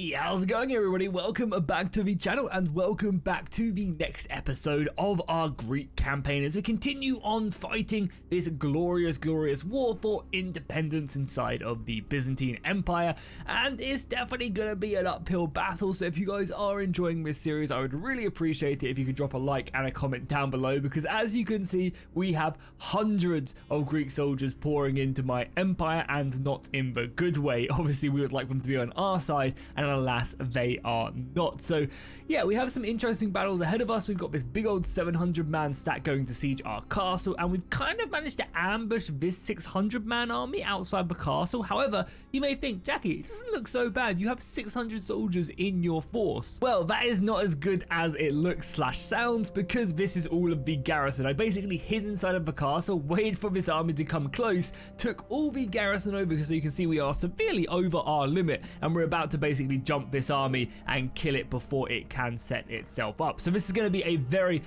Hey, how's it going everybody? Welcome back to the channel and welcome back to the next episode of our Greek campaign as we continue on fighting this glorious war for independence inside of the Byzantine Empire, and it's definitely going to be an uphill battle. So if you guys are enjoying this series, I would really appreciate it if you could drop a like and a comment down below, because as you can see, we have hundreds of Greek soldiers pouring into my empire, and not in the good way. Obviously we would like them to be on our side, and alas they are not. So yeah, we have some interesting battles ahead of us. We've got this big old 700-man stack going to siege our castle, and we've kind of managed to ambush this 600-man army outside the castle. However, you may think, Jackie, it doesn't look so bad, you have 600 soldiers in your force. Well, that is not as good as it looks / sounds, because this is all of the garrison. I basically hid inside of the castle, waited for this army to come close, took all the garrison over, so you can see we are severely over our limit, and we're about to basically jump this army and kill it before it can set itself up. So this is going to be a very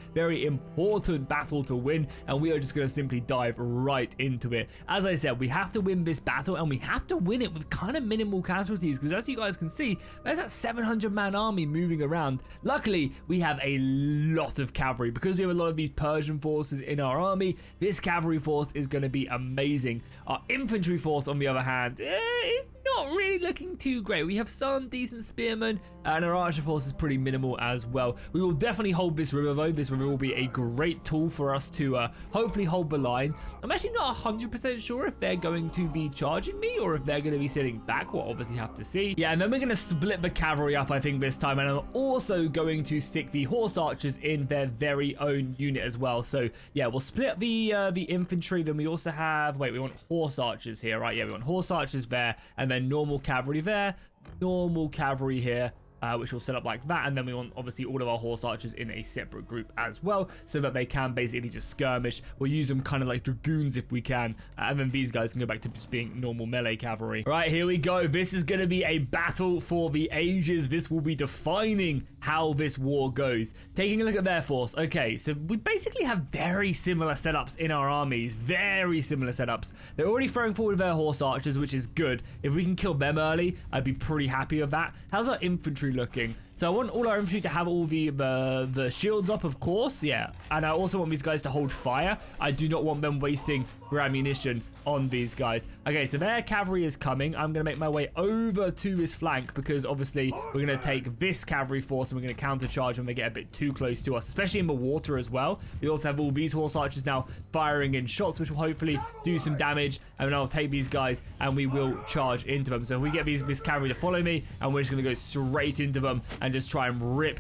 important battle to win, and we are just going to simply dive right into it. As I said, we have to win this battle, and we have to win it with kind of minimal casualties, because as you guys can see, there's that 700-man army moving around. Luckily, we have a lot of cavalry, because we have a lot of these Persian forces in our army. This cavalry force is going to be amazing. Our infantry force, on the other hand, is not really looking too great. We have some decent spearmen, and our archer force is pretty minimal as well. We will definitely hold this river though. This river will be a great tool for us to hopefully hold the line. I'm actually not 100% sure if they're going to be charging me or if they're going to be sitting back. We'll obviously have to see. Yeah, and then we're going to split the cavalry up, I think, this time, and I'm also going to stick the horse archers in their very own unit as well. So yeah, we'll split the infantry. Then we also have, wait, we want horse archers here, right? Yeah, we want horse archers there, and then normal cavalry there, normal cavalry here, which will set up like that, and then we want obviously all of our horse archers in a separate group as well, so that they can basically just skirmish. We'll use them kind of like dragoons if we can, and then these guys can go back to just being normal melee cavalry. All right, here we go. This is going to be a battle for the ages. This will be defining how this war goes. Taking a look at their force. Okay, so we basically have very similar setups in our armies, very similar setups. They're already throwing forward their horse archers, which is good. If we can kill them early, I'd be pretty happy with that. How's our infantry looking? So I want all our infantry to have all the shields up, of course, yeah. And I also want these guys to hold fire. I do not want them wasting their ammunition on these guys. Okay, so their cavalry is coming. I'm going to make my way over to this flank, because obviously we're going to take this cavalry force and we're going to countercharge when they get a bit too close to us, especially in the water as well. We also have all these horse archers now firing in shots, which will hopefully do some damage, and then I'll take these guys and we will charge into them. So if we get this cavalry to follow me, and we're just going to go straight into them and just try and rip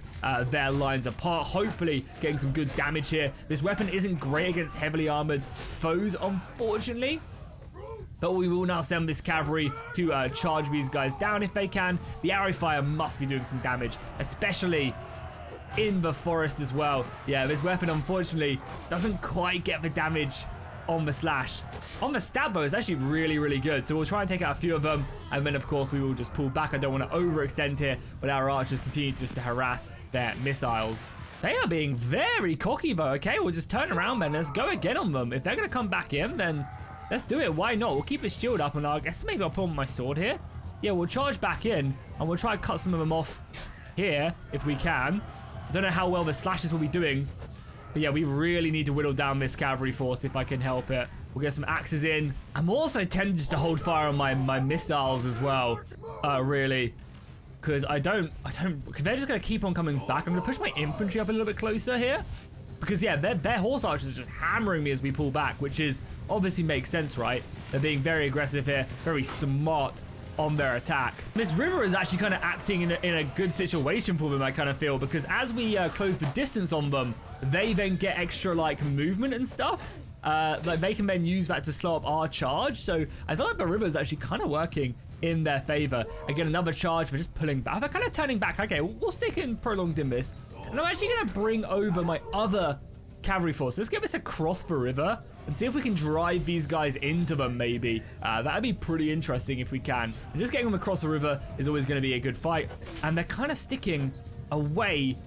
their lines apart, hopefully getting some good damage here. This weapon isn't great against heavily armored foes, unfortunately, but we will now send this cavalry to charge these guys down if they can. The arrow fire must be doing some damage, especially in the forest as well. Yeah, this weapon unfortunately doesn't quite get the damage on the slash. On the stab though, it's actually really good. So we'll try and take out a few of them, and then of course we will just pull back. I don't want to overextend here, but our archers continue just to harass their missiles. They are being very cocky though. Okay, we'll just turn around then. Let's go again on them. If they're going to come back in, then let's do it. Why not? We'll keep his shield up, and I guess maybe I'll pull my sword here. Yeah, we'll charge back in, and we'll try and cut some of them off here if we can. I don't know how well the slashes will be doing, but yeah, we really need to whittle down this cavalry force if I can help it. We'll get some axes in. I'm also tempted just to hold fire on my missiles as well, really. Because I don't, because they're just going to keep on coming back. I'm going to push my infantry up a little bit closer here. Because yeah, their horse archers are just hammering me as we pull back, which is obviously makes sense, right? They're being very aggressive here, very smart on their attack. This river is actually kind of acting in a good situation for them, I kind of feel, because as we close the distance on them, they then get extra like movement and stuff. Like they can then use that to slow up our charge. So I feel like the river is actually kind of working in their favor. Again, another charge. We're just pulling back. They're kind of turning back. Okay, we'll stick in prolonged in this. And I'm actually going to bring over my other cavalry force. Let's get this across the river and see if we can drive these guys into them, maybe. That'd be pretty interesting if we can. And just getting them across the river is always going to be a good fight. And they're kind of sticking away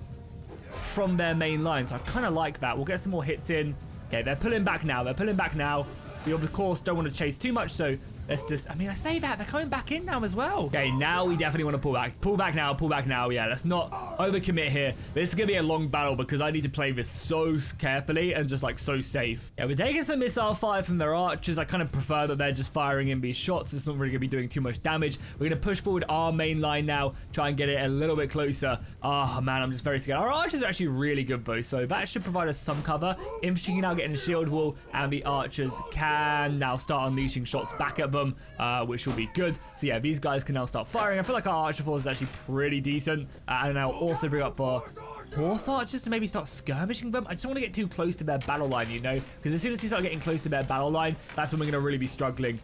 from their main line, so I kind of like that. We'll get some more hits in. Okay, they're pulling back now. We of course don't want to chase too much, so let's just, I mean, I say that, they're coming back in now as well. Okay, now we definitely want to pull back. Pull back now, pull back now. Yeah, let's not overcommit here. This is going to be a long battle because I need to play this so carefully and just like so safe. Yeah, we're taking some missile fire from their archers. I kind of prefer that they're just firing in these shots. It's not really going to be doing too much damage. We're going to push forward our main line now, try and get it a little bit closer. Oh man, I'm just very scared. Our archers are actually really good though, so that should provide us some cover. Infantry can now get in a shield wall, and the archers can now start unleashing shots back at them, which will be good. So yeah, these guys can now start firing. I feel like our archer force is actually pretty decent, and I'll also bring up for horse archers to maybe start skirmishing them. I just don't want to get too close to their battle line, you know, because as soon as we start getting close to their battle line, that's when we're going to really be struggling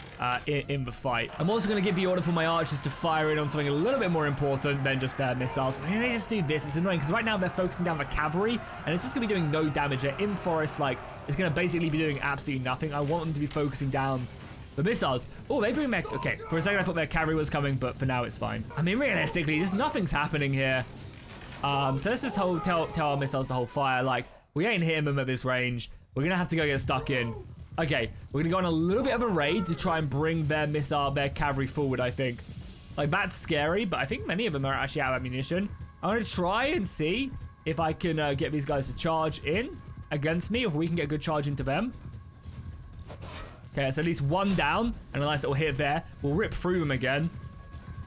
in the fight. I'm also going to give the order for my archers to fire in on something a little bit more important than just their missiles. But maybe just do this. It's annoying because right now they're focusing down the cavalry, and it's just going to be doing no damage. They're in forest, like, it's going to basically be doing absolutely nothing. I want them to be focusing down the missiles. Oh, they bring mech. Okay, for a second I thought their cavalry was coming, but for now it's fine. I mean, realistically, just nothing's happening here. So let's just tell our missiles to hold fire. Like, we ain't hitting them at this range. We're gonna have to go get stuck in. Okay, we're gonna go on a little bit of a raid to try and bring their cavalry forward, I think. Like, that's scary, but I think many of them are actually out of ammunition. I'm gonna try and see if I can get these guys to charge in against me, if we can get a good charge into them. Okay, that's at least one down, and a nice little hit there. We'll rip through them again,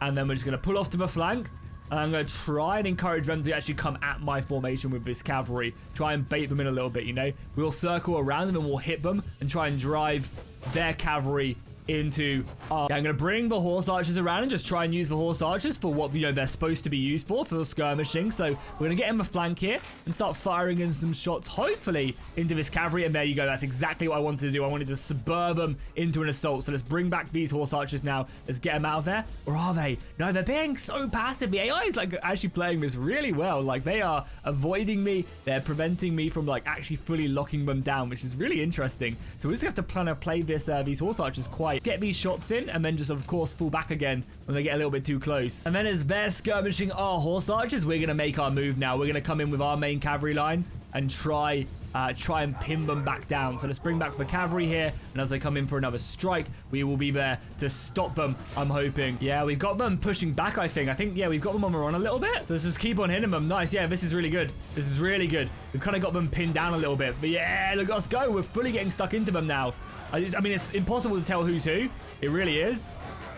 and then we're just gonna pull off to the flank. And I'm going to try and encourage them to actually come at my formation with this cavalry. Try and bait them in a little bit, you know. We'll circle around them and we'll hit them and try and drive their cavalry into our... Okay, I'm going to bring the horse archers around and just try and use the horse archers for what, you know, they're supposed to be used for the skirmishing. So we're going to get in the flank here and start firing in some shots, hopefully, into this cavalry. And there you go. That's exactly what I wanted to do. I wanted to spur them into an assault. So let's bring back these horse archers now. Let's get them out of there. Or are they? No, they're being so passive. The AI is, like, actually playing this really well. Like, they are avoiding me. They're preventing me from, like, actually fully locking them down, which is really interesting. So we just have to plan to play this these horse archers quite, get these shots in, and then just of course fall back again when they get a little bit too close. And then as they're skirmishing our horse archers, we're gonna make our move now. We're gonna come in with our main cavalry line and try and pin them back down. So let's bring back the cavalry here, and as they come in for another strike, we will be there to stop them, I'm hoping. Yeah, we've got them pushing back, I think, yeah, we've got them on the run a little bit. So let's just keep on hitting them. Nice, yeah, this is really good. This is really good. We've kind of got them pinned down a little bit, but yeah, look, let's go. We're fully getting stuck into them now. I mean, it's impossible to tell who's who. It really is.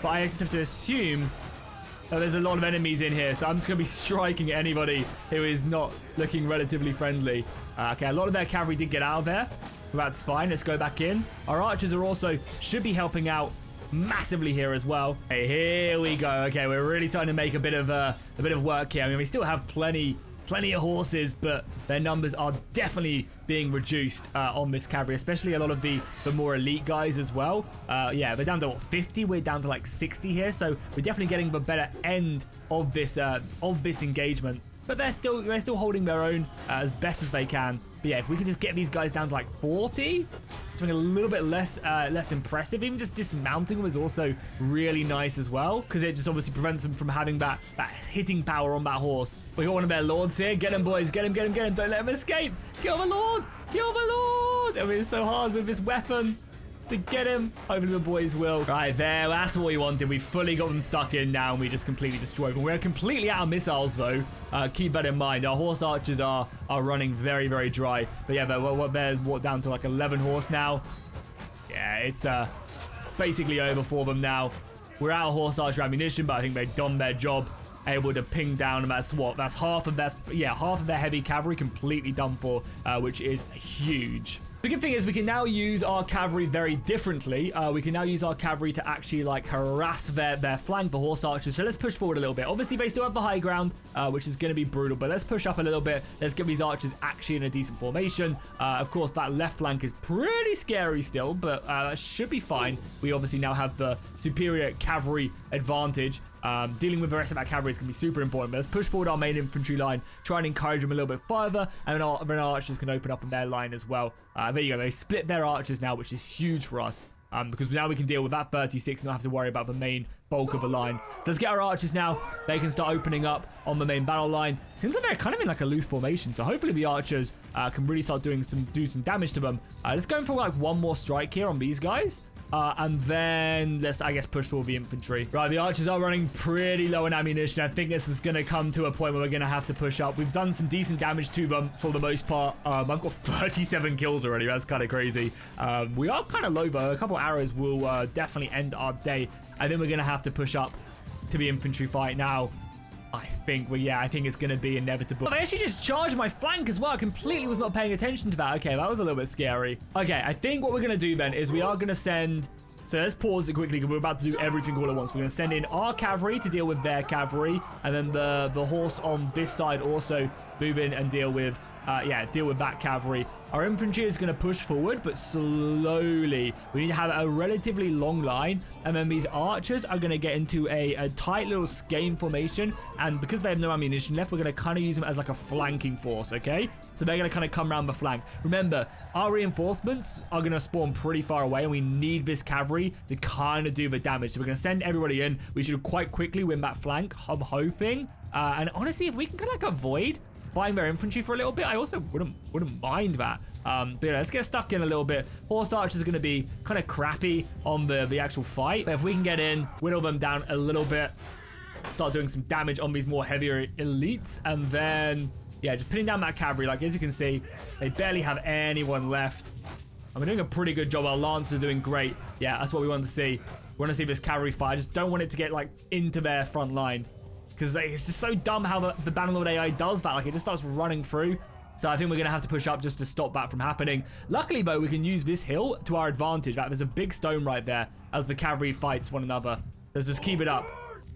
But I just have to assume that there's a lot of enemies in here. So I'm just going to be striking at anybody who is not looking relatively friendly. Okay, a lot of their cavalry did get out of there. That's fine. Let's go back in. Our archers are also should be helping out massively here as well. Okay, here we go. Okay, we're really starting to make a bit of work here. I mean, we still have plenty of horses, but their numbers are definitely being reduced on this cavalry, especially a lot of the more elite guys as well. Yeah, they're down to what, 50? We're down to like 60 here, so we're definitely getting the better end of this engagement. But they're still holding their own as best as they can. But yeah, if we can just get these guys down to like 40, something a little bit less impressive. Even just dismounting them is also really nice as well, because it just obviously prevents them from having that hitting power on that horse. We got one of their lords here. Get him, boys. Get him. Don't let him escape. Kill the lord. Kill the lord. I mean, it's so hard with this weapon to get him. Hopefully the boys will. Right there, that's what we wanted. We fully got them stuck in now, and we just completely destroyed them. We're completely out of missiles, though. Keep that in mind. Our horse archers are running very, very dry. But yeah, they're down to like 11 horse now. Yeah, it's basically over for them now. We're out of horse archer ammunition, but I think they've done their job. Able to ping down, and that's what? That's half of their heavy cavalry completely done for, which is huge. The good thing is we can now use our cavalry very differently. We can now use our cavalry to actually like harass their flank, the horse archers. So let's push forward a little bit. Obviously they still have the high ground, which is going to be brutal, but let's push up a little bit. Let's get these archers actually in a decent formation. Of course, that left flank is pretty scary still, but that should be fine. We obviously now have the superior cavalry advantage. Dealing with the rest of that cavalry is going to be super important. But let's push forward our main infantry line, try and encourage them a little bit further, and then our archers can open up on their line as well. There you go. They split their archers now, which is huge for us. Because now we can deal with that 36 and not have to worry about the main bulk of the line. So let's get our archers now. They can start opening up on the main battle line. Seems like they're kind of in like a loose formation. So hopefully the archers can really start do some damage to them. Let's go for like one more strike here on these guys. And then let's, I guess, push forward the infantry. Right, the archers are running pretty low on ammunition. I think this is going to come to a point where we're going to have to push up. We've done some decent damage to them for the most part. I've got 37 kills already. That's kind of crazy. We are kind of low, though. A couple arrows will definitely end our day. I think we're going to have to push up to the infantry fight now. I think it's going to be inevitable. I actually just charged my flank as well. I completely was not paying attention to that. Okay, that was a little bit scary. Okay, I think what we're going to do then is we are going to send... So let's pause it quickly because we're about to do everything all at once. We're going to send in our cavalry to deal with their cavalry. And then the horse on this side also move in and deal with that cavalry. Our infantry is going to push forward, but slowly. We need to have a relatively long line, and then these archers are going to get into a tight little skein formation, and because they have no ammunition left, we're going to kind of use them as like a flanking force, okay? So they're going to kind of come around the flank. Remember, our reinforcements are going to spawn pretty far away, and we need this cavalry to kind of do the damage. So we're going to send everybody in. We should quite quickly win that flank, I'm hoping. And honestly, if we can kind of like avoid buying their infantry for a little bit, I also wouldn't mind that. But yeah, let's get stuck in a little bit. Horse archers are going to be kind of crappy on the actual fight. But if we can get in, whittle them down a little bit, start doing some damage on these more heavier elites, and then, yeah, just pinning down that cavalry. Like, as you can see, they barely have anyone left. And we're doing a pretty good job. Our lancers are doing great. Yeah, that's what we want to see. We want to see this cavalry fight. I just don't want it to get, like, into their front line. Because it's just so dumb how the Bannerlord AI does that. Like, it just starts running through. So I think we're going to have to push up just to stop that from happening. Luckily, though, we can use this hill to our advantage. Right? There's a big stone right there as the cavalry fights one another. Let's just keep it up.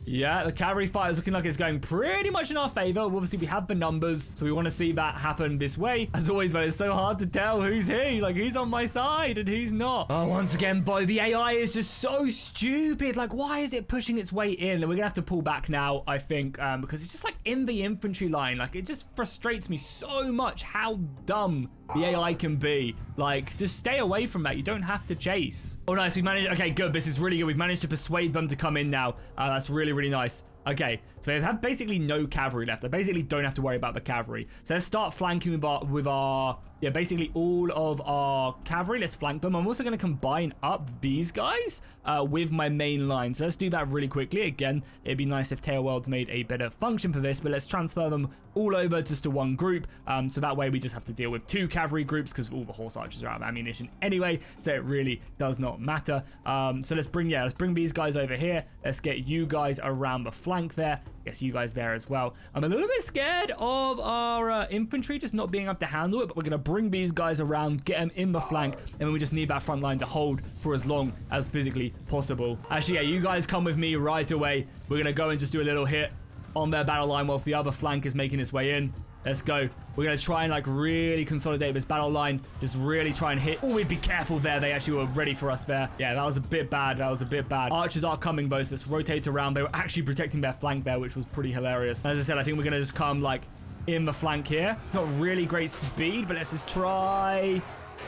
Yeah, the cavalry fight is looking like it's going pretty much in our favor. Obviously, we have the numbers, so we want to see that happen this way. As always, though, it's so hard to tell who's who. Like, who's on my side and who's not. Oh, once again, boy, the AI is just so stupid. Like, why is it pushing its way in? And we're going to have to pull back now, I think, because it's just, like, in the infantry line. Like, it just frustrates me so much how dumb the AI can be. Like, just stay away from that. You don't have to chase. Oh, nice. We managed... Okay, good. This is really good. We've managed to persuade them to come in now. That's really, really nice. Okay, so they have basically no cavalry left. I basically don't have to worry about the cavalry. So let's start flanking with our yeah, basically all of our cavalry. Let's flank them. I'm also going to combine up these guys with my main line. So let's do that really quickly. Again, it'd be nice if Tailworlds made a better function for this, but let's transfer them all over just to one group. So that way we just have to deal with 2 cavalry groups because all the horse archers are out of ammunition anyway. So it really does not matter. So let's bring these guys over here. Let's get you guys around the flank there. Yes, you guys there as well. I'm a little bit scared of our infantry just not being able to handle it, but we're going to bring these guys around, get them in the flank, and then we just need that front line to hold for as long as physically possible. Actually, yeah, you guys come with me right away. We're going to go and just do a little hit on their battle line whilst the other flank is making its way in. Let's go. We're going to try and, like, really consolidate this battle line. Just really try and hit. Oh, we'd be careful there. They actually were ready for us there. Yeah, that was a bit bad. Archers are coming, though, so let's rotate around. They were actually protecting their flank there, which was pretty hilarious. As I said, I think we're going to just come, like, in the flank here. Not really great speed, but let's just try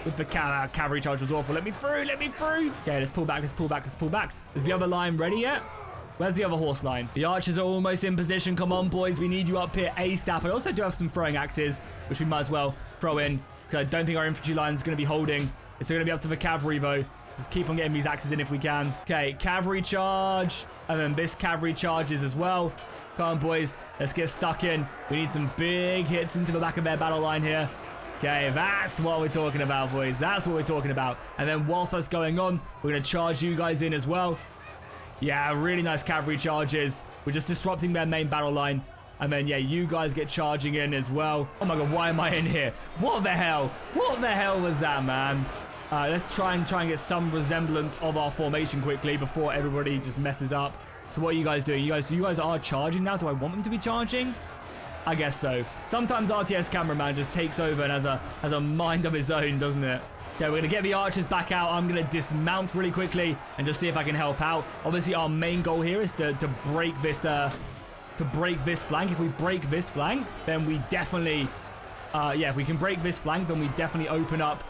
with the cavalry charge was awful. Let me through. Okay, let's pull back. Is the other line ready yet? Where's the other horse line? The archers are almost in position. Come on, boys. We need you up here ASAP. I also do have some throwing axes, which we might as well throw in, because I don't think our infantry line is going to be holding. It's going to be up to the cavalry, though. Just keep on getting these axes in if we can. Okay, cavalry charge. And then this cavalry charges as well. Come on, boys. Let's get stuck in. We need some big hits into the back of their battle line here. Okay, that's what we're talking about, boys. That's what we're talking about. And then whilst that's going on, we're going to charge you guys in as well. Yeah, really nice cavalry charges. We're just disrupting their main battle line. And then, yeah, you guys get charging in as well. Oh my god, why am I in here? What the hell? What the hell was that, man? Let's try and get some resemblance of our formation quickly before everybody just messes up. So what are you guys doing? You guys are charging now? Do I want them to be charging? I guess so. Sometimes RTS cameraman just takes over and has a mind of his own, doesn't it? Okay, we're going to get the archers back out. I'm going to dismount really quickly and just see if I can help out. Obviously, our main goal here is to break this flank. If we break this flank, then we definitely... if we can break this flank, then we definitely open up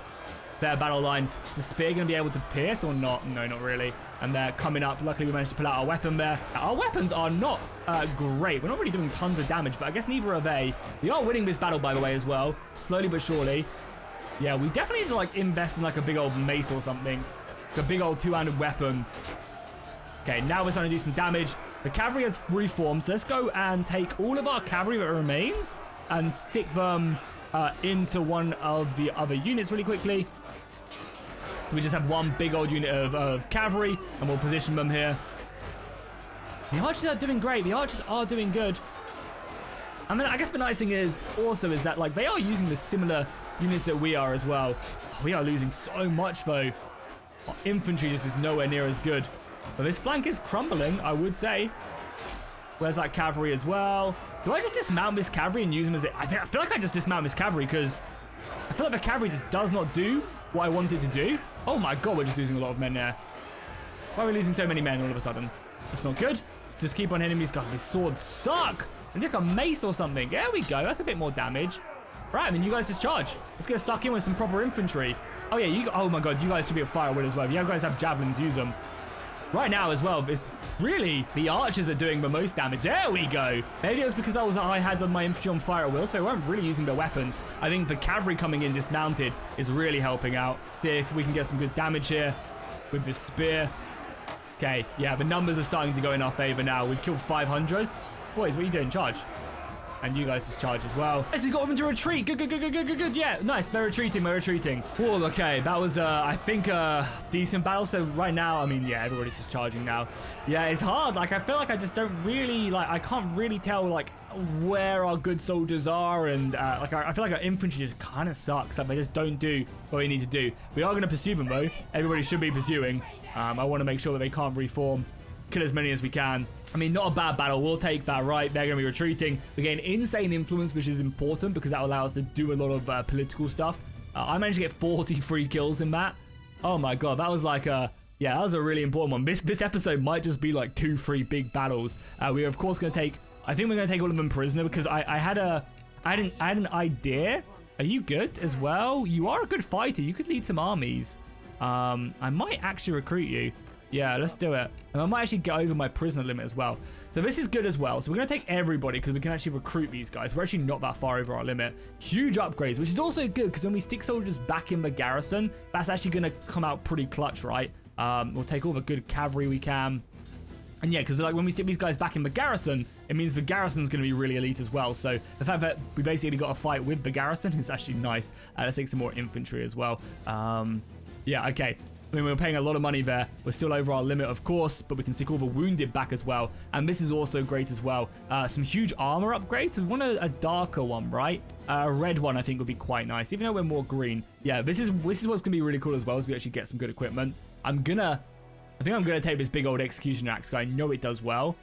their battle line. Is the spear going to be able to pierce or not? No, not really. And they're coming up. Luckily, we managed to pull out our weapon there. Our weapons are not great. We're not really doing tons of damage, but I guess neither are they. We are winning this battle, by the way, as well. Slowly but surely. Yeah, we definitely need to, like, invest in, like, a big old mace or something. The big old two-handed weapon. Okay, now we're starting to do some damage. The cavalry has reformed, so let's go and take all of our cavalry that remains and stick them into one of the other units really quickly. So we just have one big old unit of cavalry, and we'll position them here. The archers are doing great. The archers are doing good. I mean, I guess the nice thing is also is that like they are using the similar units that we are as well. We are losing so much though. Our infantry just is nowhere near as good. But this flank is crumbling, I would say. Where's that cavalry as well? Do I just dismount this cavalry and use them as it? I feel like I just dismount this cavalry because I feel like the cavalry just does not do what I want it to do. Oh my god, we're just losing a lot of men there. Why are we losing so many men all of a sudden? That's not good. Let's just keep on hitting these guys. These swords suck. And like a mace or something. There we go. That's a bit more damage. Right, and then you guys just charge. Let's get stuck in with some proper infantry. Oh yeah, oh my god, you guys should be a fire with as well. If you guys have javelins, use them. Right now as well, it's really the archers are doing the most damage. There we go. Maybe it was because I had my infantry on fire at will, so they weren't really using their weapons. I think the cavalry coming in dismounted is really helping out. See if we can get some good damage here with this spear. Okay, yeah, the numbers are starting to go in our favor now. We've killed 500. Boys, what are you doing? Charge. And you guys just charge as well. Yes, we got them to retreat. Good. Yeah, nice. They're retreating. Whoa, okay. That was, I think, a decent battle. So right now, I mean, yeah, everybody's just charging now. Yeah, it's hard. Like, I feel like I just don't really, like, I can't really tell, like, where our good soldiers are. And, like, I feel like our infantry just kind of sucks. Like, they just don't do what we need to do. We are going to pursue them, though. Everybody should be pursuing. I want to make sure that they can't reform. Kill as many as we can. I mean, not a bad battle. We'll take that, right? They're going to be retreating. We gain insane influence, which is important because that will allow us to do a lot of political stuff. I managed to get 43 kills in that. Oh my god, that was like a... Yeah, that was a really important one. This episode might just be like 2-3 big battles. We are, of course, going to take... I think we're going to take all of them prisoner because I had an idea. Are you good as well? You are a good fighter. You could lead some armies. I might actually recruit you. Yeah, let's do it. And I might actually get over my prisoner limit as well. So this is good as well. So we're going to take everybody because we can actually recruit these guys. We're actually not that far over our limit. Huge upgrades, which is also good because when we stick soldiers back in the garrison, that's actually going to come out pretty clutch, right? We'll take all the good cavalry we can. And yeah, because like when we stick these guys back in the garrison, it means the garrison's going to be really elite as well. So the fact that we basically got a fight with the garrison is actually nice. Let's take some more infantry as well. Yeah, okay. I mean, we're paying a lot of money there. We're still over our limit, of course, but we can stick all the wounded back as well. And this is also great as well. Some huge armor upgrades. We want a darker one, right? A red one, I think, would be quite nice, even though we're more green. Yeah, this is what's going to be really cool as well, as we actually get some good equipment. I think I'm gonna take this big old execution axe. I know it does well.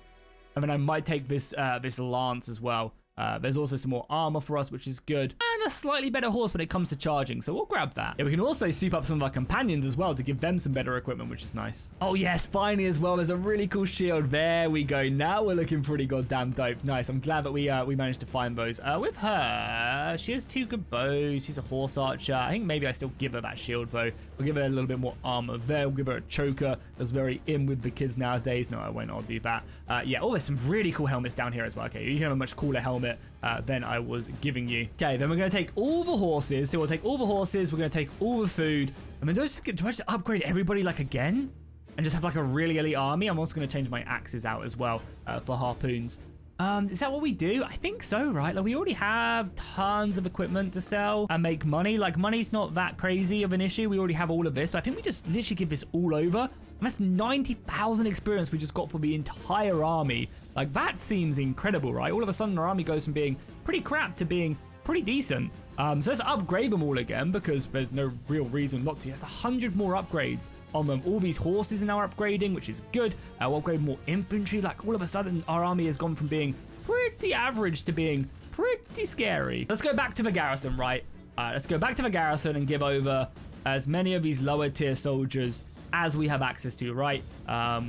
And then I might take this this lance as well. There's also some more armor for us, which is good. And a slightly better horse when it comes to charging, so we'll grab that. Yeah, we can also soup up some of our companions as well to give them some better equipment, which is nice. Oh yes, finally as well, there's a really cool shield. There we go. Now we're looking pretty goddamn dope. Nice. I'm glad that we managed to find those. With her, she has 2 good bows. She's a horse archer. I think maybe I still give her that shield though. We'll give her a little bit more armor there. We'll give her a choker. That's very in with the kids nowadays. No, I won't. I'll do that. Yeah, oh, there's some really cool helmets down here as well. Okay, you can have a much cooler helmet than I was giving you. Okay, then we're going to take all the horses. So we'll take all the horses. We're going to take all the food. I mean, do I just upgrade everybody like again? And just have like a really elite army? I'm also going to change my axes out as well for harpoons. Is that what we do? I think so, right? Like we already have tons of equipment to sell and make money. Like money's not that crazy of an issue. We already have all of this. So I think we just literally give this all over. And that's 90,000 experience we just got for the entire army. Like that seems incredible, right? All of a sudden our army goes from being pretty crap to being pretty decent. So let's upgrade them all again because there's no real reason not to. There's 100 more upgrades on them. All these horses are now upgrading, which is good. We'll upgrade more infantry. Like all of a sudden our army has gone from being pretty average to being pretty scary. Let's go back to the garrison, right? Let's go back to the garrison and give over as many of these lower tier soldiers as we have access to, right?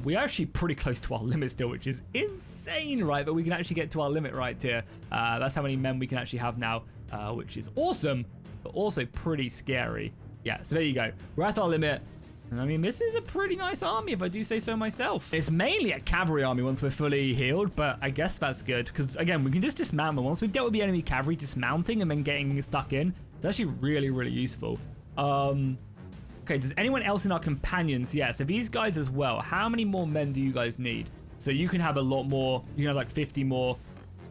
We are actually pretty close to our limit still, which is insane, right? But we can actually get to our limit right here. That's how many men we can actually have now, which is awesome, but also pretty scary. Yeah, so there you go. We're at our limit. And I mean, this is a pretty nice army, if I do say so myself. It's mainly a cavalry army once we're fully healed, but I guess that's good. Because, again, we can just dismount them. Once we've dealt with the enemy cavalry, dismounting and then getting stuck in, it's actually really, really useful. Kind Okay, does anyone else in our companions? Yeah, so these guys as well. How many more men do you guys need? So you can have a lot more. You can have like 50 more.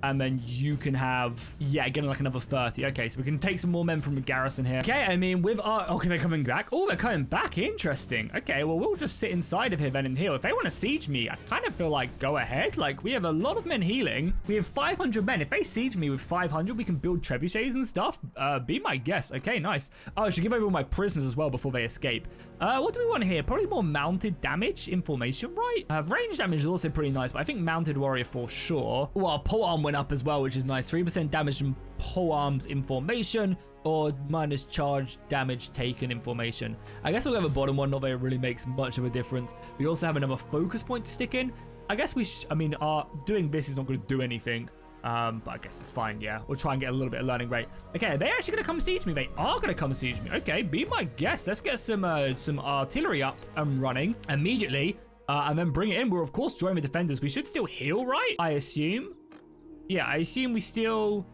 And then you can have, yeah, again, like another 30. Okay, so we can take some more men from the garrison here. Okay, I mean, with our... Okay, they're coming back. Oh, they're coming back. Interesting. Okay, well, we'll just sit inside of here then and heal. If they want to siege me, I kind of feel like go ahead. Like, we have a lot of men healing. We have 500 men. If they siege me with 500, we can build trebuchets and stuff. Be my guest. Okay, nice. Oh, I should give over all my prisoners as well before they escape. What do we want here? Probably more mounted damage in formation, right? Range damage is also pretty nice, but I think mounted warrior for sure. Oh, our polearm went up as well, which is nice. 3% damage from polearms in formation or minus charge damage taken in formation. I guess we'll have a bottom one, not that it really makes much of a difference. We also have another focus point to stick in. I guess I mean, doing this is not going to do anything. But I guess it's fine, yeah. We'll try and get a little bit of learning rate. Okay, they're actually going to come siege me. They are going to come siege me. Okay, be my guest. Let's get some artillery up and running immediately. And then bring it in. We'll, of course, join the defenders. We should still heal, right? I assume. Yeah, I assume we still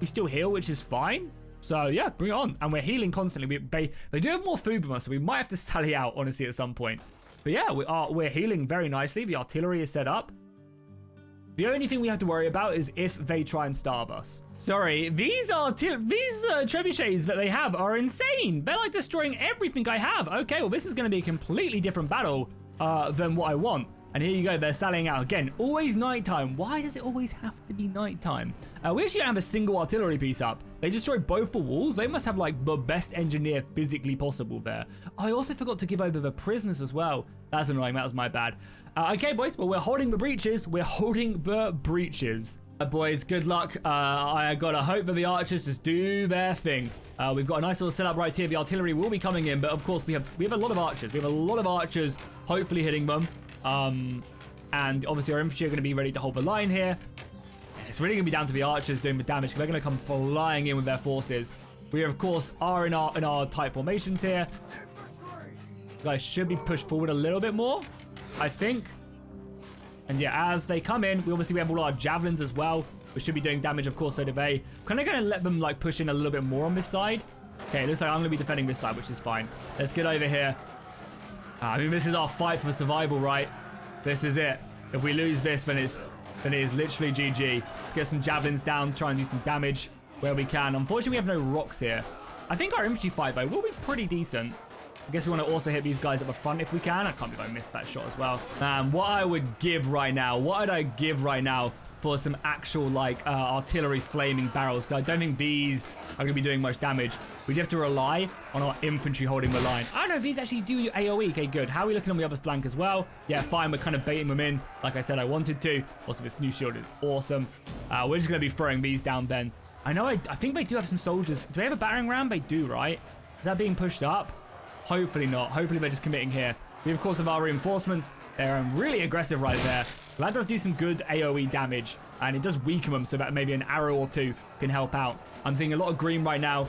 heal, which is fine. So, yeah, bring it on. And we're healing constantly. They do have more food than us, so we might have to sally out, honestly, at some point. But, yeah, we're healing very nicely. The artillery is set up. The only thing we have to worry about is if they try and starve us. Sorry, these trebuchets that they have are insane. They're like destroying everything I have. Okay, well, this is going to be a completely different battle than what I want. And here you go, they're sallying out again. Always nighttime. Why does it always have to be nighttime? We actually don't have a single artillery piece up. They destroyed both the walls. They must have like the best engineer physically possible there. I also forgot to give over the prisoners as well. That's annoying. That was my bad. Okay, boys. Well, we're holding the breaches. We're holding the breaches. Boys, good luck. I gotta hope that the archers just do their thing. We've got a nice little setup right here. The artillery will be coming in, but of course we have a lot of archers. We have a lot of archers hopefully hitting them. And obviously our infantry are going to be ready to hold the line here. It's really going to be down to the archers doing the damage. They're going to come flying in with their forces. We of course are in our tight formations here. You guys should be pushed forward a little bit more, I think. And yeah, as they come in, we have all our javelins as well, which should be doing damage, of course. So do they. Kind of going to let them like push in a little bit more on this side. Okay, looks like I'm going to be defending this side, which is fine. Let's get over here. I mean, this is our fight for survival, right? This is it. If we lose this, then it is literally GG. Let's get some javelins down, try and do some damage where we can. Unfortunately, we have no rocks here. I think our infantry fight, though, will be pretty decent. I guess we want to also hit these guys at the front if we can. I can't believe I missed that shot as well. What I would give right now, for some actual, like, artillery flaming barrels? Because I don't think these are going to be doing much damage. We have to rely on our infantry holding the line. I don't know if these actually do AoE. Okay, good. How are we looking on the other flank as well? Yeah, fine. We're kind of baiting them in, like I said I wanted to. Also, this new shield is awesome. We're just going to be throwing these down then. I know, I think they do have some soldiers. Do they have a battering ram? They do, right? Is that being pushed up? Hopefully not. Hopefully they're just committing here. We, of course, have our reinforcements. They're really aggressive right there. That does do some good AoE damage, and it does weaken them so that maybe an arrow or two can help out. I'm seeing a lot of green right now,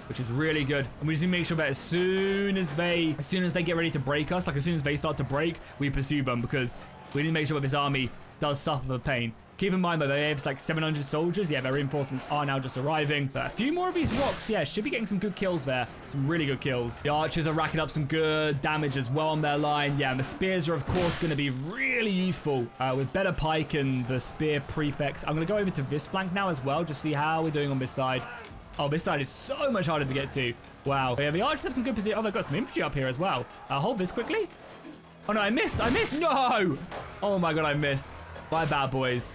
which is really good. And we just need to make sure that as soon as they get ready to break us, like as soon as they start to break, we pursue them, because we need to make sure that this army does suffer the pain. Keep in mind that they have like 700 soldiers. Yeah, their reinforcements are now just arriving. But a few more of these rocks, yeah, should be getting some good kills there. Some really good kills. The archers are racking up some good damage as well on their line. Yeah, and the spears are, of course, going to be really useful with better pike and the spear prefects. I'm going to go over to this flank now as well, just see how we're doing on this side. Oh, this side is so much harder to get to. Wow. Yeah, the archers have some good position. Oh, they've got some infantry up here as well. Hold this quickly. Oh, no, I missed. No! Oh, my God, I missed. My bad, boys.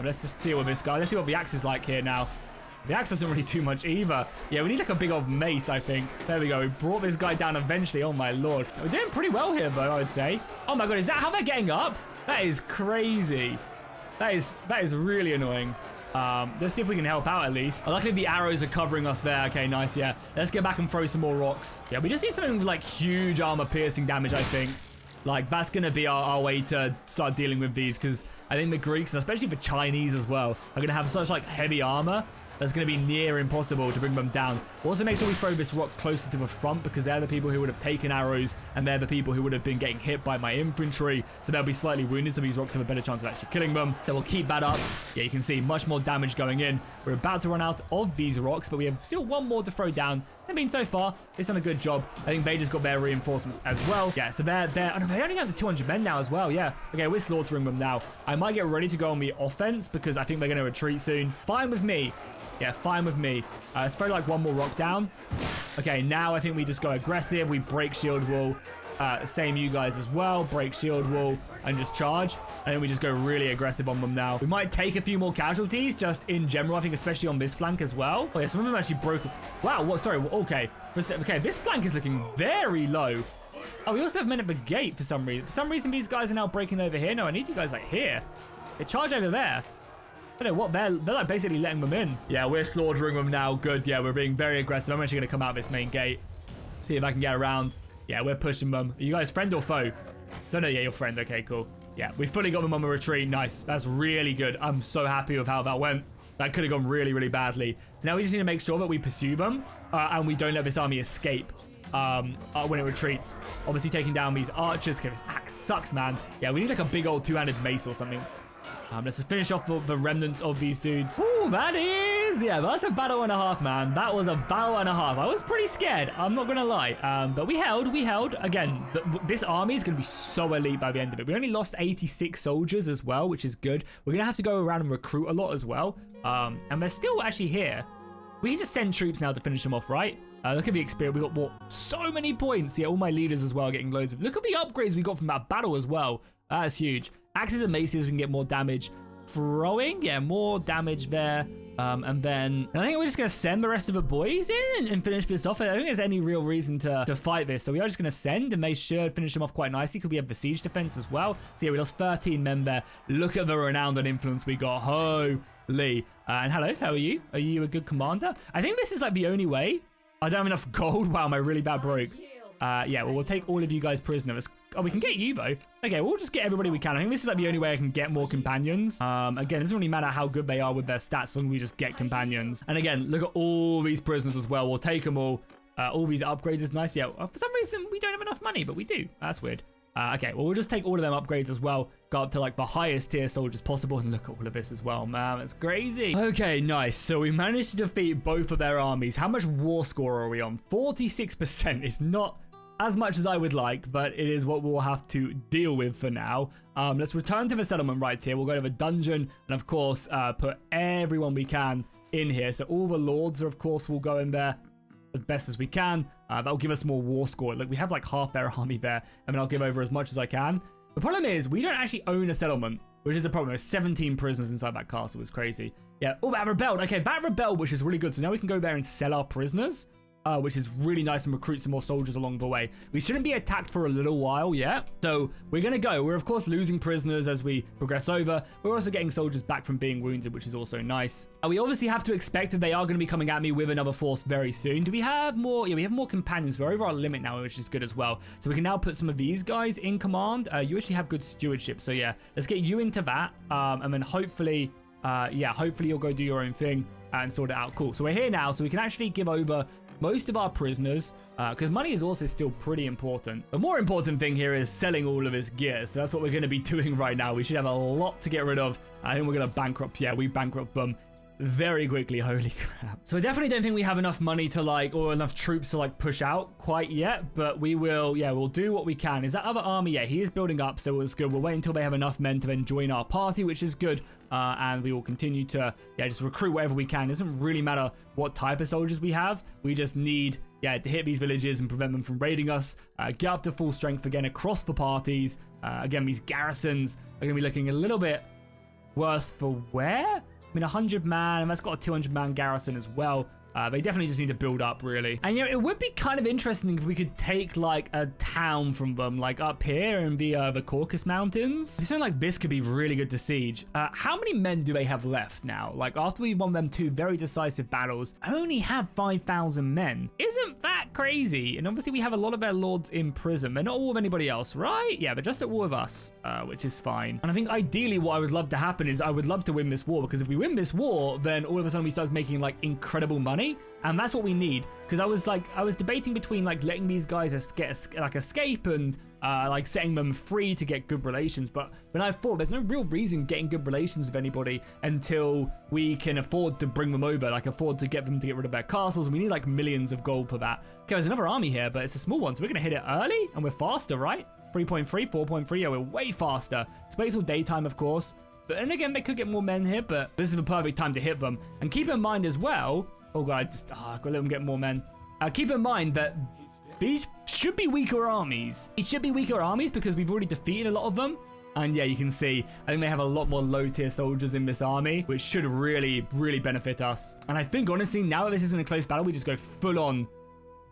Let's just deal with this guy. Let's see what the axe is like here now. The axe doesn't really do much either. Yeah, we need like a big old mace, I think. There we go. We brought this guy down eventually. Oh, my Lord. We're doing pretty well here, though, I would say. Oh, my God. Is that how they're getting up? That is crazy. That is really annoying. Let's see if we can help out at least. Luckily, the arrows are covering us there. Okay, nice. Yeah. Let's get back and throw some more rocks. Yeah, we just need something with like huge armor piercing damage, I think. Like, that's going to be our way to start dealing with these, because I think the Greeks, and especially the Chinese as well, are going to have such, like, heavy armor that's going to be near impossible to bring them down. We'll also make sure we throw this rock closer to the front, because they're the people who would have taken arrows, and they're the people who would have been getting hit by my infantry, so they'll be slightly wounded, so these rocks have a better chance of actually killing them. So we'll keep that up. Yeah, you can see much more damage going in. We're about to run out of these rocks, but we have still one more to throw down, I mean, so far, it's done a good job. I think they just got their reinforcements as well. Yeah, so they're and they only have the 200 men now as well. Yeah. Okay, we're slaughtering them now. I might get ready to go on the offense because I think they're going to retreat soon. Fine with me. Yeah, fine with me. Let's throw like one more rock down. Okay, now I think we just go aggressive. We break shield wall. Same you guys as well. Break shield wall and just charge. And then we just go really aggressive on them now. We might take a few more casualties just in general. I think especially on this flank as well. Oh yeah, some of them actually broke. Wow, what? Sorry. Okay. Okay, this flank is looking very low. Oh, we also have men at the gate for some reason. For some reason, these guys are now breaking over here. No, I need you guys like here. They charge over there. I don't know what, they're like basically letting them in. Yeah, we're slaughtering them now. Good. Yeah, we're being very aggressive. I'm actually going to come out this main gate. See if I can get around. Yeah, we're pushing them. Are you guys friend or foe? Don't know. Yeah, you're friend. Okay, cool. Yeah, we fully got them on the retreat. Nice. That's really good. I'm so happy with how that went. That could have gone really, really badly. So now we just need to make sure that we pursue them and we don't let this army escape when it retreats. Obviously taking down these archers. Okay, this axe sucks, man. Yeah, we need like a big old two-handed mace or something. Let's just finish off the remnants of these dudes. Oh, that's a battle and a half, man. That was a battle and a half. I was pretty scared. I'm not going to lie. But we held. Again, this army is going to be so elite by the end of it. We only lost 86 soldiers as well, which is good. We're going to have to go around and recruit a lot as well. And they're still actually here. We can just send troops now to finish them off, right? Look at the experience. We got so many points. Yeah, all my leaders as well are getting loads of. Look at the upgrades we got from that battle as well. That's huge. Axes and maces, we can get more damage. Throwing, yeah, more damage there. And then I think we're just going to send the rest of the boys in and finish this off. I don't think there's any real reason to fight this. So we are just going to send, and they should finish them off quite nicely because we have the siege defense as well. So yeah, we lost 13 men there. Look at the renown and influence we got. Holy. And hello, how are you? Are you a good commander? I think this is like the only way. I don't have enough gold. Wow, my really bad broke. Yeah, well, we'll take all of you guys prisoners. Oh, we can get you, though. Okay, we'll just get everybody we can. I think this is like the only way I can get more companions. Again, it doesn't really matter how good they are with their stats as long as we just get companions. And again, look at all these prisoners as well. We'll take them all. All these upgrades is nice. Yeah, for some reason, we don't have enough money, but we do. That's weird. Okay, well, we'll just take all of them upgrades as well. Go up to like the highest tier soldiers possible. And look at all of this as well, man. That's crazy. Okay, nice. So we managed to defeat both of their armies. How much war score are we on? 46%. It's not as much as I would like, but it is what we'll have to deal with for now. Let's return to the settlement right here. We'll go to the dungeon and, of course, put everyone we can in here. So all the lords, of course, will go in there as best as we can. That'll give us more war score. Look, we have like half their army there. I mean, I'll give over as much as I can. The problem is we don't actually own a settlement, which is a problem. There's 17 prisoners inside that castle. It's crazy. Yeah. Oh, that rebelled. Okay, that rebelled, which is really good. So now we can go there and sell our prisoners. Which is really nice, and recruit some more soldiers along the way. We shouldn't be attacked for a little while yet. So we're going to go. We're, of course, losing prisoners as we progress over. We're also getting soldiers back from being wounded, which is also nice. We obviously have to expect that they are going to be coming at me with another force very soon. Do we have more? Yeah, we have more companions. We're over our limit now, which is good as well. So we can now put some of these guys in command. You actually have good stewardship. So yeah, let's get you into that. And then hopefully, hopefully you'll go do your own thing and sort it out. Cool. So we're here now, so we can actually give over most of our prisoners, because money is also still pretty important. The more important thing here is selling all of this gear, so that's what we're going to be doing right now. We should have a lot to get rid of. I think we're going to bankrupt. Yeah, we bankrupt them very quickly. Holy crap. So I definitely don't think we have enough money to like, or enough troops to like push out quite yet, but we will, yeah, we'll do what we can. Is that other army? Yeah, he is building up, so it's good. We'll wait until they have enough men to then join our party, which is good. And we will continue to, yeah, just recruit whatever we can. It doesn't really matter what type of soldiers we have. We just need, yeah, to hit these villages and prevent them from raiding us. Get up to full strength again across the parties. Again, these garrisons are going to be looking a little bit worse for wear. I mean, 100 man, and that's got a 200 man garrison as well. They definitely just need to build up, really. And, you know, it would be kind of interesting if we could take, like, a town from them, like, up here in the Caucasus Mountains. Something like this could be really good to siege. How many men do they have left now? Like, after we won them 2 very decisive battles, I only have 5,000 men. Isn't that crazy? And obviously, we have a lot of their lords in prison. They're not at war with anybody else, right? Yeah, they're just at war with us, which is fine. And I think, ideally, what I would love to happen is I would love to win this war, because if we win this war, then all of a sudden we start making, like, incredible money. money, and that's what we need. Because I was debating between like letting these guys escape and like setting them free to get good relations, but when I thought there's no real reason getting good relations with anybody until we can afford to bring them over, like afford to get them to get rid of their castles, and we need like millions of gold for that. Okay, there's another army here, but it's a small one, so we're gonna hit it early, and we're faster, right? 3.3, 4.3, yeah, we're way faster. Let's wait till daytime, of course. But then again, they could get more men here, but this is the perfect time to hit them. And keep in mind as well, oh god, I've got to let them get more men. Keep in mind that these should be weaker armies. It should be weaker armies because we've already defeated a lot of them. And yeah, you can see, I think they have a lot more low tier soldiers in this army, which should really, really benefit us. And I think, honestly, now that this isn't a close battle, we just go full on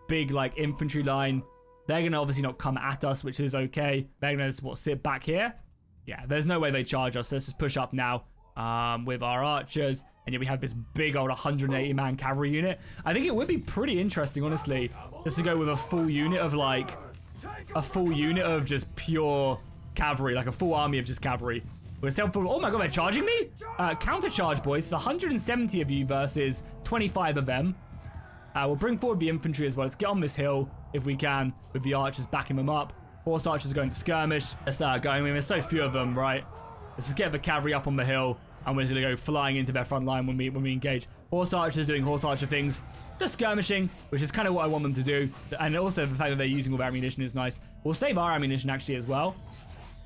big, like, infantry line. They're going to obviously not come at us, which is okay. They're going to, sit back here? Yeah, there's no way they charge us. So let's just push up now with our archers. And yeah, we have this big old 180-man cavalry unit. I think it would be pretty interesting, honestly, just to go with a full unit of, like, just pure cavalry, like a full army of just cavalry. We're oh my god, they're charging me? Counter charge, boys. It's 170 of you versus 25 of them. We'll bring forward the infantry as well. Let's get on this hill if we can, with the archers backing them up. Horse archers are going to skirmish. Let's go. I mean, there's so few of them, right? Let's just get the cavalry up on the hill, and we're just gonna go flying into their front line when we engage. Horse archers doing horse archer things, just skirmishing, which is kind of what I want them to do. And also the fact that they're using all their ammunition is nice. We'll save our ammunition actually as well.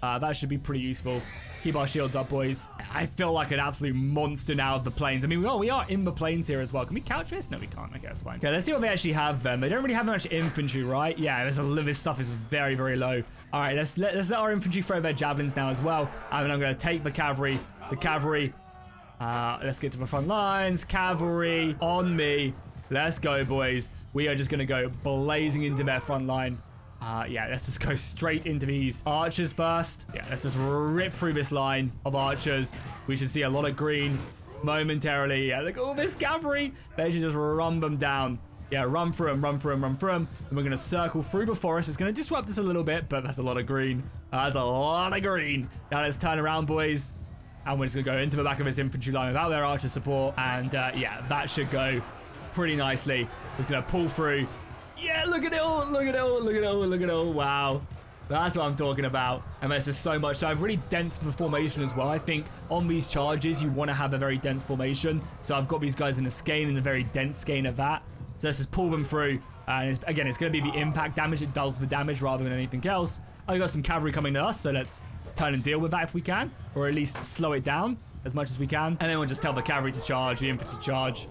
That should be pretty useful. Keep our shields up, boys. I feel like an absolute monster now of the plains. I mean, we are in the plains here as well. Can we couch this? No, we can't. Okay, that's fine. Okay, let's see what they actually have then. They don't really have much infantry, right? Yeah, this stuff is very, very low. All right, let's let our infantry throw their javelins now as well. And I'm going to take the cavalry. So cavalry, let's get to the front lines. Cavalry on me. Let's go, boys. We are just going to go blazing into their front line. Yeah, let's just go straight into these archers first. Yeah, let's just rip through this line of archers. We should see a lot of green momentarily. Yeah, look at all this cavalry. They should just run them down. Yeah, run through them, run through them, run through them. And we're going to circle through the forest. It's going to disrupt us a little bit, but that's a lot of green. That's a lot of green. Now let's turn around, boys. And we're just going to go into the back of this infantry line without their archer support. And yeah, that should go pretty nicely. We're going to pull through. Yeah, look at it all, look at it all, look at it all, look at it all. Wow. That's what I'm talking about. And there's just so much. So I've really dense the formation as well. I think on these charges, you want to have a very dense formation. So I've got these guys in a skein, in a very dense skein of that. So let's just pull them through. And again, it's going to be the impact damage. It does the damage rather than anything else. I've got some cavalry coming to us, so let's turn and deal with that if we can. Or at least slow it down as much as we can. And then we'll just tell the cavalry to charge, the infantry to charge.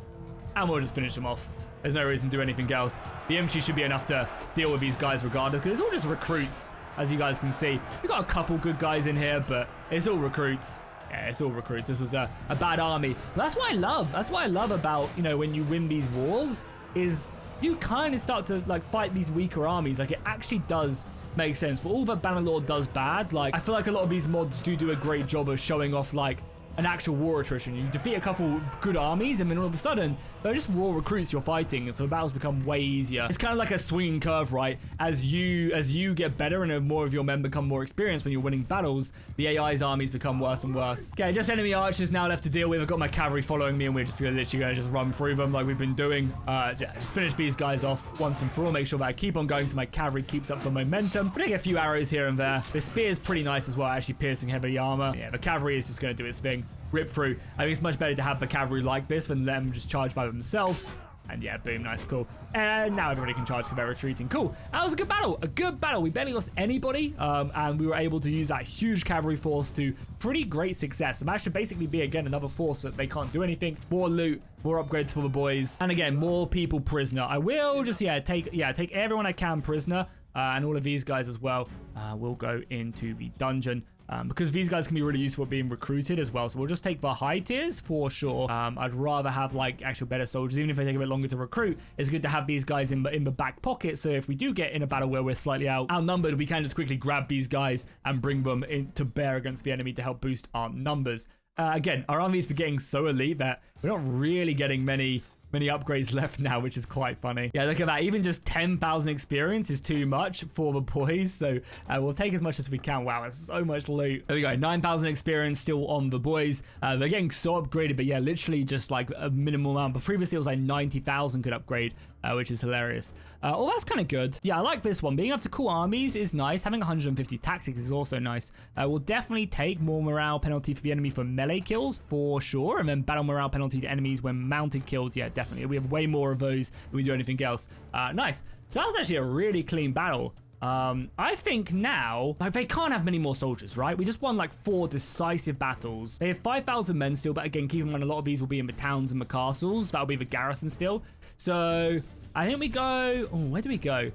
And we'll just finish them off. There's no reason to do anything else. The infantry should be enough to deal with these guys regardless, because it's all just recruits, as you guys can see. We've got a couple good guys in here, but it's all recruits. Yeah, it's all recruits. This was a bad army. That's what I love. That's what I love about, you know, when you win these wars, is you kind of start to, like, fight these weaker armies. Like, it actually does make sense. For all that Bannerlord does bad, like, I feel like a lot of these mods do a great job of showing off, like, an actual war attrition. You defeat a couple good armies, and then all of a sudden, they're just raw recruits you're fighting, and so the battles become way easier. It's kind of like a swinging curve, right? As you get better and more of your men become more experienced when you're winning battles, the AI's armies become worse and worse. Okay, just enemy archers now left to deal with. I've got my cavalry following me, and we're just literally going to just run through them like we've been doing. Just finish these guys off once and for all. Make sure that I keep on going so my cavalry keeps up the momentum. Putting a few arrows here and there. The spear is pretty nice as well, actually piercing heavy armor. Yeah, the cavalry is just going to do its thing. Rip through. I think it's much better to have the cavalry like this than let them just charge by themselves. And yeah, boom, nice, cool. And now everybody can charge because they're retreating. Cool. That was a good battle. A good battle. We barely lost anybody. And we were able to use that huge cavalry force to pretty great success. And that should basically be, again, another force that they can't do anything. More loot, more upgrades for the boys. And again, more people prisoner. I will just, take everyone I can prisoner. And all of these guys as well will go into the dungeon. Because these guys can be really useful at being recruited as well. So we'll just take the high tiers for sure. I'd rather have like actual better soldiers, even if they take a bit longer to recruit. It's good to have these guys in the back pocket. So if we do get in a battle where we're slightly outnumbered, we can just quickly grab these guys and bring them in to bear against the enemy to help boost our numbers. Again, our army's been getting so elite that we're not really getting many many upgrades left now, which is quite funny. Yeah, look at that. Even just 10,000 experience is too much for the boys. So we'll take as much as we can. Wow, that's so much loot. There we go. 9,000 experience still on the boys. They're getting so upgraded, but yeah, literally just like a minimal amount. But previously it was like 90,000 could upgrade, which is hilarious. Oh, that's kind of good. Yeah, I like this one. Being able to call armies is nice. Having 150 tactics is also nice. We'll definitely take more morale penalty for the enemy for melee kills for sure. And then battle morale penalty to enemies when mounted killed. Yeah, definitely. We have way more of those than we do anything else. Nice. So that was actually a really clean battle. I think now, like, they can't have many more soldiers, right? We just won like 4 decisive battles. They have 5,000 men still, but again, keep in mind a lot of these will be in the towns and the castles. That'll be the garrison still. So I think we go, oh, where do we go?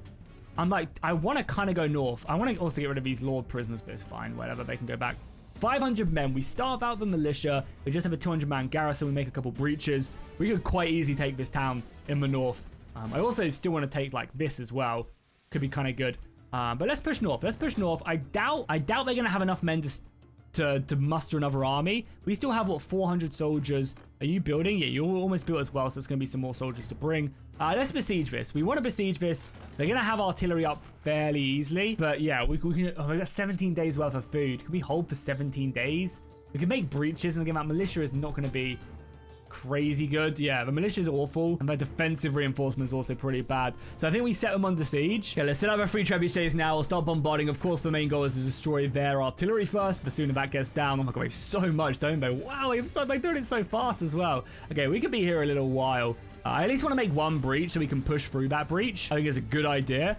I'm like, I want to kind of go north. I want to also get rid of these lord prisoners, but it's fine, whatever, they can go back. 500 men, we starve out the militia. We just have a 200-man garrison. We make a couple breaches. We could quite easily take this town in the north. I also still want to take like this as well. Could be kind of good. But let's push north. Let's push north. I doubt they're going to have enough men to muster another army. We still have, what, 400 soldiers. Are you building? Yeah, you're almost built as well, so it's going to be some more soldiers to bring. Let's besiege this. We want to besiege this. They're going to have artillery up fairly easily. But yeah, we can, oh, we've got 17 days worth of food. Can we hold for 17 days? We can make breaches, and again, that militia is not going to be crazy good. Yeah, the militia is awful, and their defensive reinforcement is also pretty bad. So I think we set them under siege. Okay, let's set up our 3 trebuchets now. We'll start bombarding. Of course, the main goal is to destroy their artillery first. The sooner that gets down, oh my god, we have so much, don't they? Wow, they build it so fast as well. Okay, we could be here a little while. I at least want to make 1 breach so we can push through that breach. I think it's a good idea.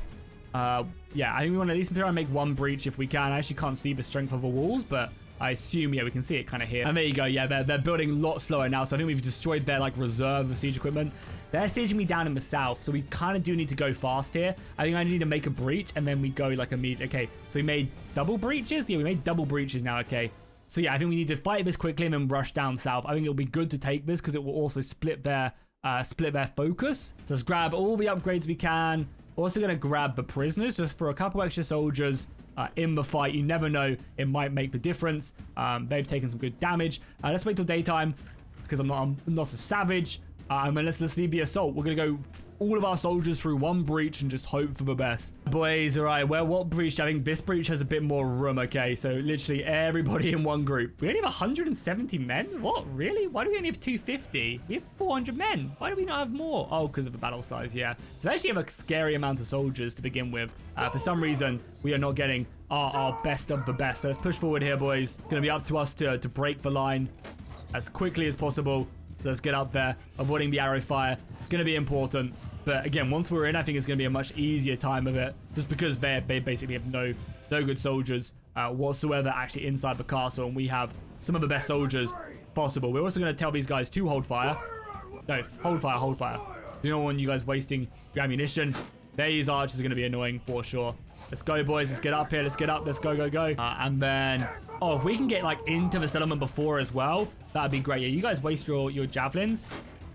Yeah, I think we want to at least try and make 1 breach if we can. I actually can't see the strength of the walls, but I assume, yeah, we can see it kind of here. And there you go. Yeah, they're building a lot slower now. So I think we've destroyed their, like, reserve of siege equipment. They're sieging me down in the south. So we kind of do need to go fast here. I think I need to make a breach and then we go, like, immediately. Okay, so we made double breaches. Yeah, we made double breaches now. Okay. So yeah, I think we need to fight this quickly and then rush down south. I think it'll be good to take this because it will also split their focus. So let's grab all the upgrades we can. Also going to grab the prisoners just for a couple extra soldiers in the fight. You never know, it might make the difference. They've taken some good damage. Let's wait till daytime because I'm not a savage. And then let's leave the assault. We're going to go all of our soldiers through 1 breach and just hope for the best. Boys, all right, well, what breach? I think this breach has a bit more room, okay? So literally everybody in 1 group. We only have 170 men? What, really? Why do we only have 250? We have 400 men. Why do we not have more? Oh, because of the battle size, yeah. So we actually have a scary amount of soldiers to begin with. For some reason, we are not getting our best of the best. So let's push forward here, boys. It's going to be up to us to break the line as quickly as possible. So let's get up there, avoiding the arrow fire. It's going to be important. But again, once we're in, I think it's going to be a much easier time of it. Just because they basically have no good soldiers whatsoever actually inside the castle. And we have some of the best soldiers possible. We're also going to tell these guys to hold fire. No, hold fire, hold fire. You don't want you guys wasting your ammunition. These archers are going to be annoying for sure. Let's go, boys. Let's get up here. Let's get up. Let's go, go, go. And then, oh, if we can get like into the settlement before as well, that'd be great. Yeah, you guys waste your javelins.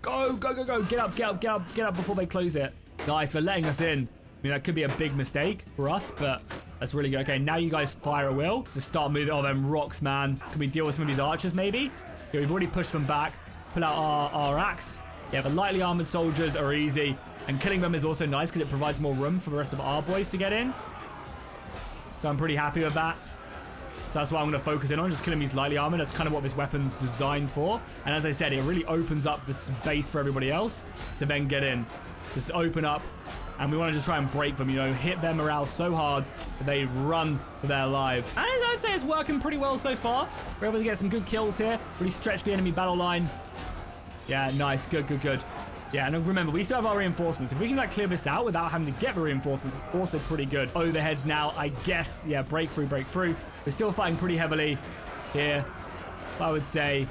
Go, go, go, go. Get up, get up, get up, get up before they close it. Nice, they're letting us in. I mean, that could be a big mistake for us, but that's really good. Okay, now you guys fire a will. Let's just start moving. Oh, them rocks, man. Can we deal with some of these archers, maybe? Yeah, we've already pushed them back. Pull out our axe. Yeah, the lightly armored soldiers are easy. And killing them is also nice because it provides more room for the rest of our boys to get in. So I'm pretty happy with that. So that's what I'm going to focus in on, just killing these lightly armored. That's kind of what this weapon's designed for. And as I said, it really opens up the space for everybody else to then get in. Just open up. And we want to just try and break them, you know, hit their morale so hard that they run for their lives. And I'd say it's working pretty well so far. We're able to get some good kills here. Really stretch the enemy battle line. Yeah, nice. Good, good, good. Yeah, and remember, we still have our reinforcements. If we can, like, clear this out without having to get the reinforcements, it's also pretty good. Overheads now, I guess. Yeah, break through, break through. We're still fighting pretty heavily here. I would say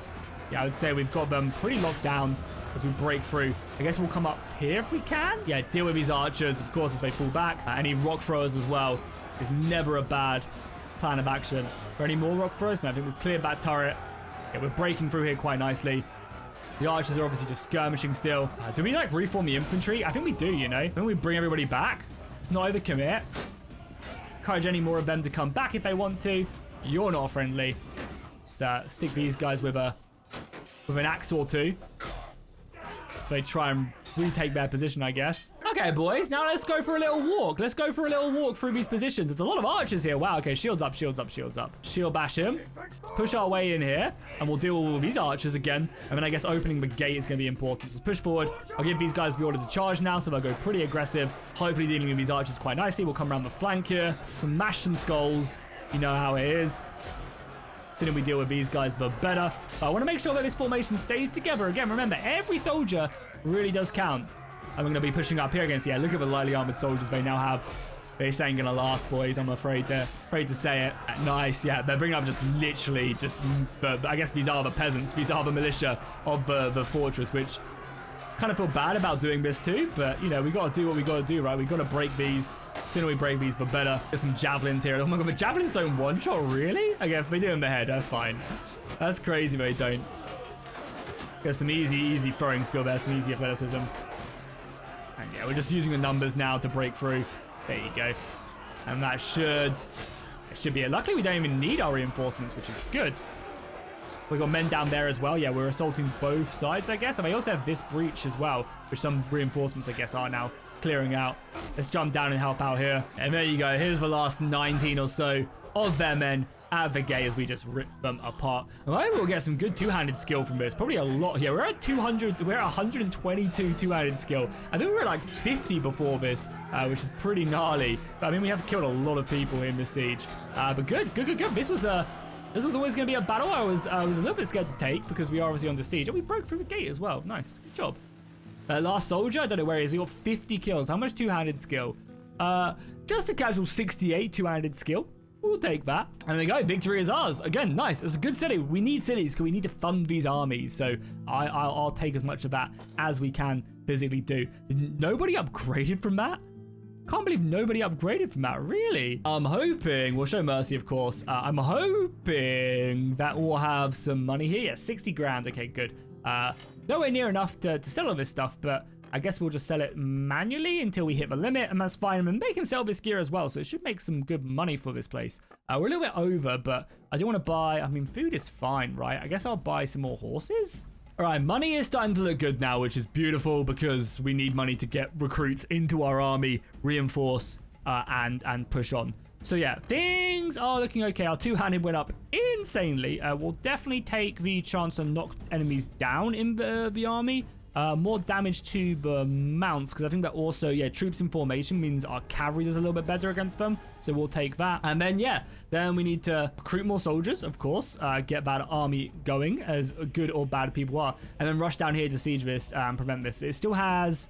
we've got them pretty locked down as we break through. I guess we'll come up here if we can. Yeah, deal with these archers, of course, as they fall back. Any rock throwers as well is never a bad plan of action. For any more rock throwers? No, I think we've cleared that turret. Yeah, we're breaking through here quite nicely. The archers are obviously just skirmishing still. Do we, like, reform the infantry? I think we do, you know. When we bring everybody back, it's not overcommit. Encourage any more of them to come back if they want to. You're not friendly. So stick these guys with an axe or two. So they try and retake their position, I guess. Okay, boys, now let's go for a little walk. Let's go for a little walk through these positions. There's a lot of archers here. Wow, okay, shields up, shields up, shields up. Shield bash him. Let's push our way in here, and we'll deal with these archers again. And then I guess opening the gate is going to be important. Let's push forward. I'll give these guys the order to charge now, so they'll go pretty aggressive. Hopefully dealing with these archers quite nicely. We'll come around the flank here, smash some skulls. You know how it is. The sooner we deal with these guys, the better. But I want to make sure that this formation stays together. Again, remember, every soldier really does count. And we're going to be pushing up here against, yeah, look at the lightly armored soldiers they now have. This ain't going to last, boys. I'm afraid to say it. Nice, yeah. They're bringing up just literally I guess these are the peasants. These are the militia of the fortress, which kind of feel bad about doing this too. But, you know, we got to do what we got to do, right? We got to break these. The sooner we break these, the better. There's some javelins here. Oh my god, the javelins don't one-shot, really? Okay, if they do in the head, that's fine. That's crazy, but they don't. There's some easy throwing skill there, some easy athleticism. And yeah, we're just using the numbers now to break through. There you go. And that should be it. Luckily, we don't even need our reinforcements, which is good. We've got men down there as well. Yeah, we're assaulting both sides, I guess. And we also have this breach as well, which some reinforcements, I guess, are now clearing out. Let's jump down and help out here. And there you go. Here's the last 19 or so of their men at the gate as we just rip them apart. And I will get some good two-handed skill from this. Probably a lot here. We're at 200. We're at 122 two-handed skill. I think we were at like 50 before this, which is pretty gnarly. But I mean, we have killed a lot of people in this siege. But good. This was always going to be a battle I was a little bit scared to take because we are obviously under siege. Oh, we broke through the gate as well. Nice. Good job. Last soldier, I don't know where he is. We got 50 kills. How much two-handed skill? Just a casual 68 two-handed skill. We'll take that. And there we go. Victory is ours. Again, nice. It's a good city. We need cities because we need to fund these armies. So I'll take as much of that as we can physically do. Did nobody upgraded from that? Can't believe nobody upgraded from that. Really? I'm hoping, we'll show mercy, of course. I'm hoping that we'll have some money here. Yeah, 60 grand. Okay, good. Nowhere near enough to sell all this stuff, but I guess we'll just sell it manually until we hit the limit, and that's fine. And they can sell this gear as well, so it should make some good money for this place. We're a little bit over, but I do want to buy, I mean, food is fine, right? I guess I'll buy some more horses. All right, money is starting to look good now, which is beautiful because we need money to get recruits into our army, reinforce, and push on. So yeah, things are looking okay. Our two-handed went up insanely. We'll definitely take the chance to knock enemies down in the army. More damage to the mounts, because I think that also, yeah, troops in formation means our cavalry does a little bit better against them. So we'll take that. And then, yeah, then we need to recruit more soldiers, of course, get that army going, as good or bad people are, and then rush down here to siege this and prevent this. It still has,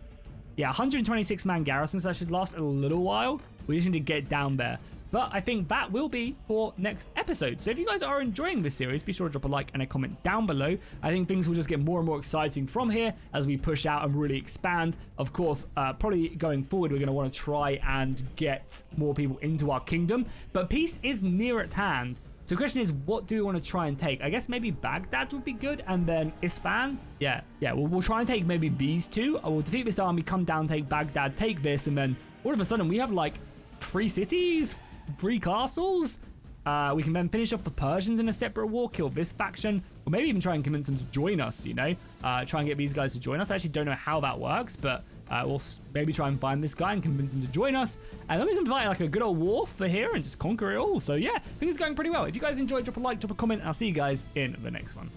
yeah, 126 man garrison, so that should last a little while. We just need to get down there. But I think that will be for next episode. So if you guys are enjoying this series, be sure to drop a like and a comment down below. I think things will just get more and more exciting from here as we push out and really expand. Of course, probably going forward, we're going to want to try and get more people into our kingdom. But peace is near at hand. So the question is, what do we want to try and take? I guess maybe Baghdad would be good, and then Isfahan. Yeah, we'll try and take maybe these two. We'll defeat this army, come down, take Baghdad, take this, and then all of a sudden we have like 3 cities, 3 castles. We can then finish off the Persians in a separate war, kill this faction, or maybe even try and convince them to join us, you know? Try and get these guys to join us. I actually don't know how that works, but we'll maybe try and find this guy and convince him to join us. And then we can fight like a good old war for here and just conquer it all. So yeah, I think it's going pretty well. If you guys enjoyed, drop a like, drop a comment, and I'll see you guys in the next one.